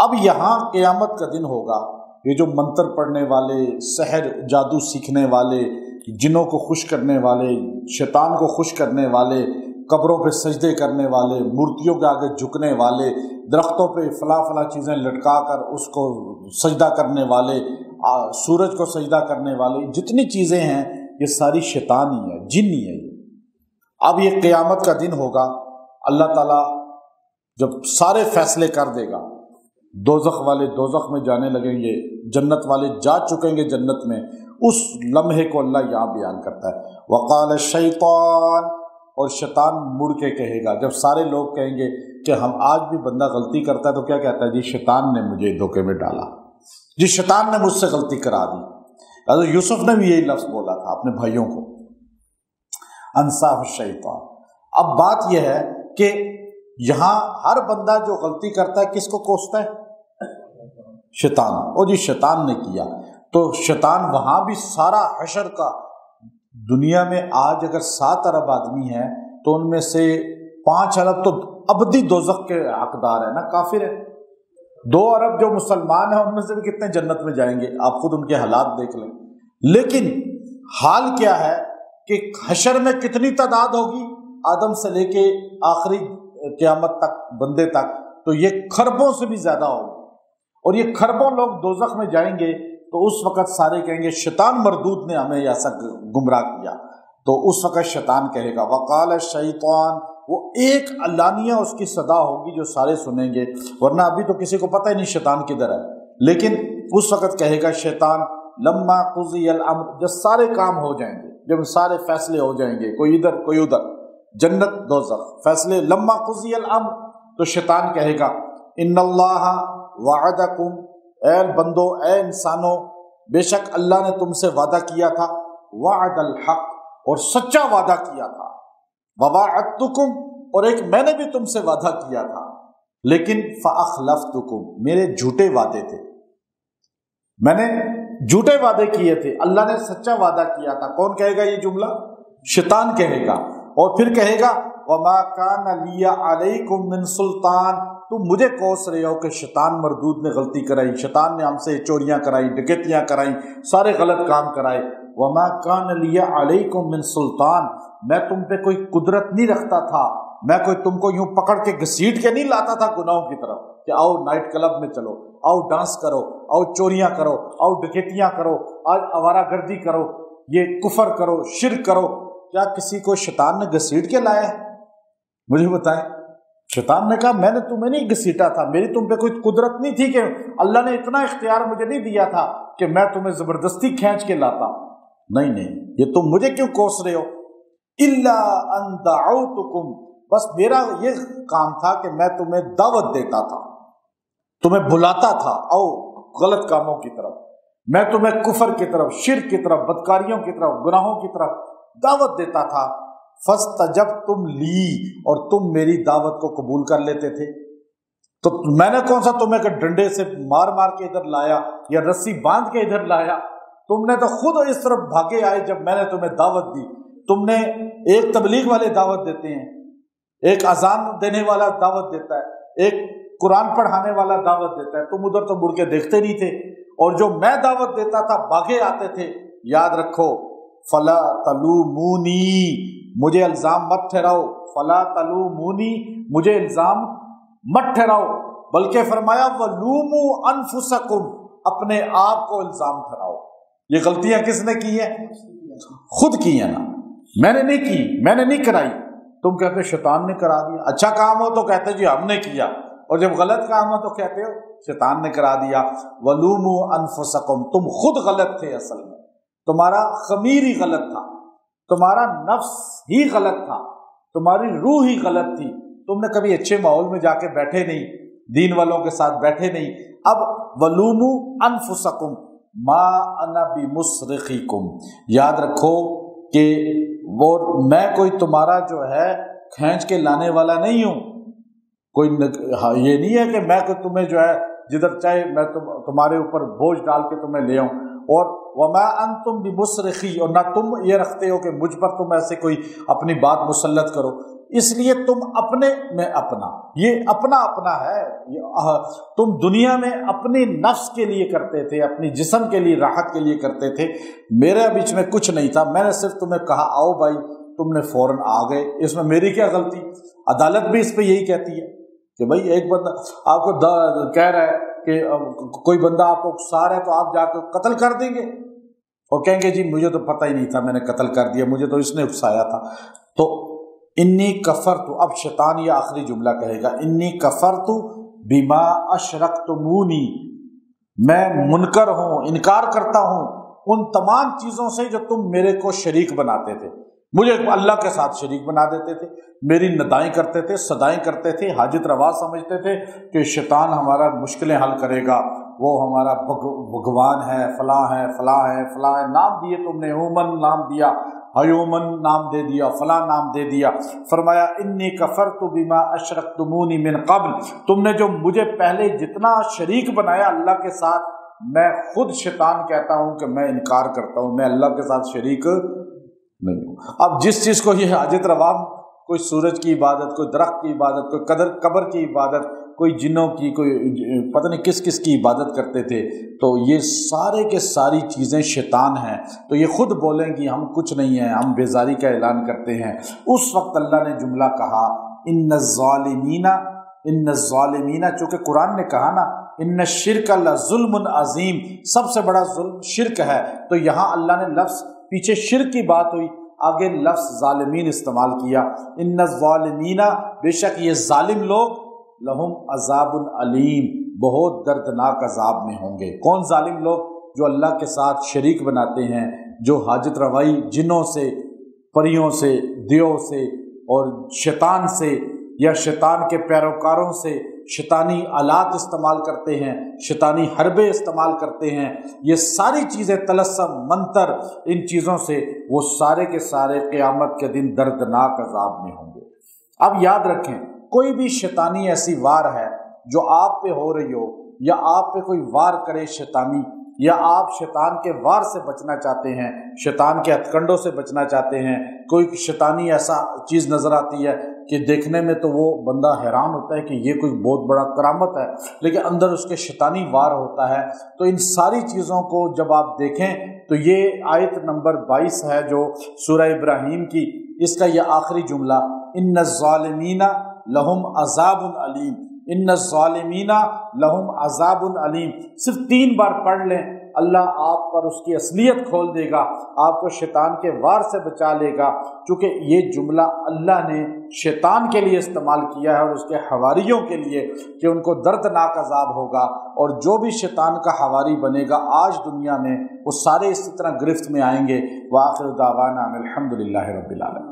اب یہاں قیامت کا دن ہوگا، یہ جو منتر پڑھنے والے، سحر جادو سیکھنے والے، جنوں کو خوش کرنے والے، شیطان کو خوش کرنے والے، قبروں پہ سجدے کرنے والے، مورتیوں کے آگے جھکنے والے، درختوں پہ فلاں فلاں چیزیں لٹکا کر اس کو سجدہ کرنے والے، سورج کو سجدہ کرنے والے، جتنی چیزیں ہیں یہ ساری شیطان ہی ہے، جن ہی ہے یہ۔ اب یہ قیامت کا دن ہوگا، اللہ تعالیٰ جب سارے فیصلے کر دے گا، دوزخ والے دوزخ میں جانے لگیں گے، جنت والے جا چکیں گے جنت میں، اس لمحے کو اللہ یہاں بیان کرتا ہے۔ وقال الشیطان، اور شیطان مڑ کے کہے گا، جب سارے لوگ کہیں گے کہ ہم آج بھی بندہ غلطی کرتا ہے تو کیا کہتا ہے؟ جی شیطان نے مجھے دھوکے میں ڈالا، جی شیطان نے مجھ سے غلطی کرا دی۔ حضرت یوسف نے بھی یہی لفظ بولا تھا اپنے بھائیوں کو، انصاف الشیطان۔ اب بات یہ ہے کہ یہاں ہر بندہ جو غلطی کرتا ہے کس کو کوستا ہے؟ شیطان۔ اور جی شیطان نے کیا، تو شیطان وہاں بھی سارا حشر کا، دنیا میں آج اگر 7 ارب آدمی ہیں تو ان میں سے 5 ارب تو ابدی دوزخ کے حقدار ہیں نا، کافر ہیں۔ 2 ارب جو مسلمان ہیں ان میں سے بھی کتنے جنت میں جائیں گے، آپ خود ان کے حالات دیکھ لیں۔ لیکن حال کیا ہے کہ حشر میں کتنی تعداد ہوگی، آدم سے لے کے آخری قیامت تک بندے تک، تو یہ خربوں سے بھی زیادہ ہوگی، اور یہ خربوں لوگ دوزخ میں جائیں گے تو اس وقت سارے کہیں گے شیطان مردود نے ہمیں ایسا گمراہ کیا۔ تو اس وقت شیطان کہے گا وقال الشیطان، وہ ایک علانیہ اس کی صدا ہوگی جو سارے سنیں گے، ورنہ ابھی تو کسی کو پتہ ہی نہیں شیطان کدھر ہے، لیکن اس وقت کہے گا شیطان لما قضی الامر، جب سارے کام ہو جائیں گے، جب سارے فیصلے ہو جائیں گے، کوئی ادھر کوئی ادھر، جنت دوزخ فیصلے، لما قضی الامر، تو شیطان کہے گا ان اللہ وعدکم، اے بندو اے انسانوں، بے شک اللہ نے تم سے وعدہ کیا تھا، وعد الحق، اور سچا وعدہ کیا تھا، وواعدتکم، اور ایک میں نے بھی تم سے وعدہ کیا تھا، لیکن فاخلفتکم، میرے جھوٹے وعدے تھے، میں نے جھوٹے وعدے کیے تھے، اللہ نے سچا وعدہ کیا تھا۔ کون کہے گا یہ جملہ؟ شیطان کہے گا، اور پھر کہے گا وما کان لی علیکم من سلطان، تم مجھے کوس رہے ہو کہ شیطان مردود نے غلطی کرائی، شیطان نے ہم سے چوریاں کرائی، ڈکیتیاں کرائی، سارے غلط کام کرائے۔ وما کان لی علیکم من سلطان، میں تم پہ کوئی قدرت نہیں رکھتا تھا، میں کوئی تم کو یوں پکڑ کے گھسیٹ کے نہیں لاتا تھا گناہوں کی طرف کہ آؤ نائٹ کلب میں چلو، آؤ ڈانس کرو، آؤ چوریاں کرو، آؤ ڈکیتیاں کرو، آج آوارہ گردی کرو، یہ کفر کرو، شرک کرو۔ کیا کسی کو شیطان نے گھسیٹ کے لایا ہے؟ مجھے بتائیں۔ شیطان نے کہا میں نے تمہیں نہیں گھسیٹا تھا، میری تم پہ کوئی قدرت نہیں تھی، کہ اللہ نے اتنا اختیار مجھے نہیں دیا تھا کہ میں تمہیں زبردستی کھینچ کے لاتا۔ نہیں، یہ تم مجھے کیوں کوس رہے ہو؟ الا ان دعوتکم، بس میرا یہ کام تھا کہ میں تمہیں دعوت دیتا تھا، تمہیں بلاتا تھا آؤ غلط کاموں کی طرف، میں تمہیں کفر کی طرف، شرک کی طرف، بدکاریوں کی طرف، گناہوں کی طرف دعوت دیتا تھا۔ فاستجبتم لی، اور تم میری دعوت کو قبول کر لیتے تھے، تو میں نے کون سا تمہیں کہ ڈنڈے سے مار مار کے ادھر لایا یا رسی باندھ کے ادھر لایا؟ تم نے تو خود اس طرف بھاگے آئے جب میں نے تمہیں دعوت دی۔ تم نے ایک تبلیغ والے دعوت دیتے ہیں، ایک اذان دینے والا دعوت دیتا ہے، ایک قرآن پڑھانے والا دعوت دیتا ہے، تم ادھر تو مڑ کے دیکھتے نہیں تھے، اور جو میں دعوت دیتا تھا بھاگے آتے تھے۔ یاد رکھو فلا تلومونی، مجھے الزام مت ٹھہراؤ، فلا تلومونی، مجھے الزام مت ٹھہراؤ، بلکہ فرمایا ولوموا انفسکم، اپنے آپ کو الزام ٹھہراؤ۔ یہ غلطیاں کس نے کی ہیں؟ خود کی ہیں نا، میں نے نہیں کی، میں نے نہیں کرائی۔ تم کہتے شیطان نے کرا دیا، اچھا کام ہو تو کہتے جی ہم نے کیا، اور جب غلط کام ہو تو کہتے ہو شیطان نے کرا دیا۔ ولوموا انفسکم، تم خود غلط تھے، اصل میں تمہارا خمیر ہی غلط تھا، تمہارا نفس ہی غلط تھا، تمہاری روح ہی غلط تھی، تم نے کبھی اچھے ماحول میں جا کے بیٹھے نہیں، دین والوں کے ساتھ بیٹھے نہیں۔ اب ولوموا انفسکم ما انا بمصرخکم، یاد رکھو کہ وہ میں کوئی تمہارا جو ہے کھینچ کے لانے والا نہیں ہوں، کوئی یہ نہیں ہے کہ میں کوئی تمہیں جو ہے جدھر چاہے میں تمہارے اوپر بوجھ ڈال کے تمہیں لے آؤں۔ اور وما انتم بمصرخی، اور نہ تم یہ رکھتے ہو کہ مجھ پر تم ایسے کوئی اپنی بات مسلط کرو۔ اس لیے تم اپنے میں اپنا، یہ اپنا اپنا ہے، تم دنیا میں اپنی نفس کے لیے کرتے تھے، اپنی جسم کے لیے راحت کے لیے کرتے تھے، میرے بیچ میں کچھ نہیں تھا، میں نے صرف تمہیں کہا آؤ بھائی، تم نے فوراً آ گئے، اس میں میری کیا غلطی؟ عدالت بھی اس پہ یہی کہتی ہے کہ بھائی ایک بندہ آپ کو کہہ رہا ہے کہ کوئی بندہ آپ کو اکسا رہا ہے تو آپ جا کے قتل کر دیں گے اور کہیں گے جی مجھے تو پتہ ہی نہیں تھا، میں نے قتل کر دیا، مجھے تو اس نے اکسایا تھا۔ تو انی کفرت، اب شیطان یہ آخری جملہ کہے گا، انی کفرت بما اشرکتمونی، میں منکر ہوں، انکار کرتا ہوں ان تمام چیزوں سے جو تم میرے کو شریک بناتے تھے، مجھے اللہ کے ساتھ شریک بنا دیتے تھے، میری ندائیں کرتے تھے، صدائیں کرتے تھے، حاجت روا سمجھتے تھے کہ شیطان ہمارا مشکلیں حل کرے گا، وہ ہمارا بھگوان ہے، فلاں ہے، فلاں ہے، فلاں ہے، نام دیے تم نے، اومن نام دیا، ہیومن نام دے دیا، فلاں نام دے دیا۔ فرمایا انی کفرت بما اشرکتمونی من قبل، تم نے جو مجھے پہلے جتنا شریک بنایا اللہ کے ساتھ، میں خود شیطان کہتا ہوں کہ میں انکار کرتا ہوں، میں اللہ کے ساتھ شریک نہیں ہوں۔ اب جس چیز کو یہ حاجت روا، کوئی سورج کی عبادت، کوئی درخت کی عبادت، کوئی قبر کی عبادت، کوئی جنوں کی، کوئی پتہ نہیں کس کس کی عبادت کرتے تھے، تو یہ سارے کے ساری چیزیں شیطان ہیں، تو یہ خود بولیں گی ہم کچھ نہیں ہیں، ہم بیزاری کا اعلان کرتے ہیں۔ اس وقت اللہ نے جملہ کہا ان الظالمین، ان الظالمین، چونکہ قرآن نے کہا نا ان الشرک لظلم عظیم، سب سے بڑا ظلم شرک ہے، تو یہاں اللہ نے لفظ، پیچھے شرک کی بات ہوئی، آگے لفظ ظالمین استعمال کیا، ان الظالمین، بے شک یہ ظالم لوگ، لہم عذاب علیم، بہت دردناک عذاب میں ہوں گے۔ کون ظالم لوگ؟ جو اللہ کے ساتھ شریک بناتے ہیں، جو حاجت روائی جنوں سے، پریوں سے، دیو سے اور شیطان سے یا شیطان کے پیروکاروں سے شیطانی آلات استعمال کرتے ہیں، شیطانی حربے استعمال کرتے ہیں، یہ ساری چیزیں، طلسم، منتر، ان چیزوں سے وہ سارے کے سارے قیامت کے دن دردناک عذاب میں ہوں گے۔ اب یاد رکھیں، کوئی بھی شیطانی ایسی وار ہے جو آپ پہ ہو رہی ہو، یا آپ پہ کوئی وار کرے شیطانی، یا آپ شیطان کے وار سے بچنا چاہتے ہیں، شیطان کے ہتھ کنڈوں سے بچنا چاہتے ہیں، کوئی شیطانی ایسا چیز نظر آتی ہے کہ دیکھنے میں تو وہ بندہ حیران ہوتا ہے کہ یہ کوئی بہت بڑا کرامت ہے، لیکن اندر اس کے شیطانی وار ہوتا ہے، تو ان ساری چیزوں کو جب آپ دیکھیں تو یہ آیت نمبر 22 ہے جو سورہ ابراہیم کی، اس کا یہ آخری جملہ، ان الظالمین لہم عذاب علیم، ان الظالمین لہم عذاب علیم، صرف 3 بار پڑھ لیں، اللہ آپ پر اس کی اصلیت کھول دے گا، آپ کو شیطان کے وار سے بچا لے گا، چونکہ یہ جملہ اللہ نے شیطان کے لیے استعمال کیا ہے اور اس کے حواریوں کے لیے کہ ان کو دردناک عذاب ہوگا، اور جو بھی شیطان کا حواری بنے گا آج دنیا میں وہ سارے اسی طرح گرفت میں آئیں گے۔ وآخر دعوانا الحمدللہ رب العالمین۔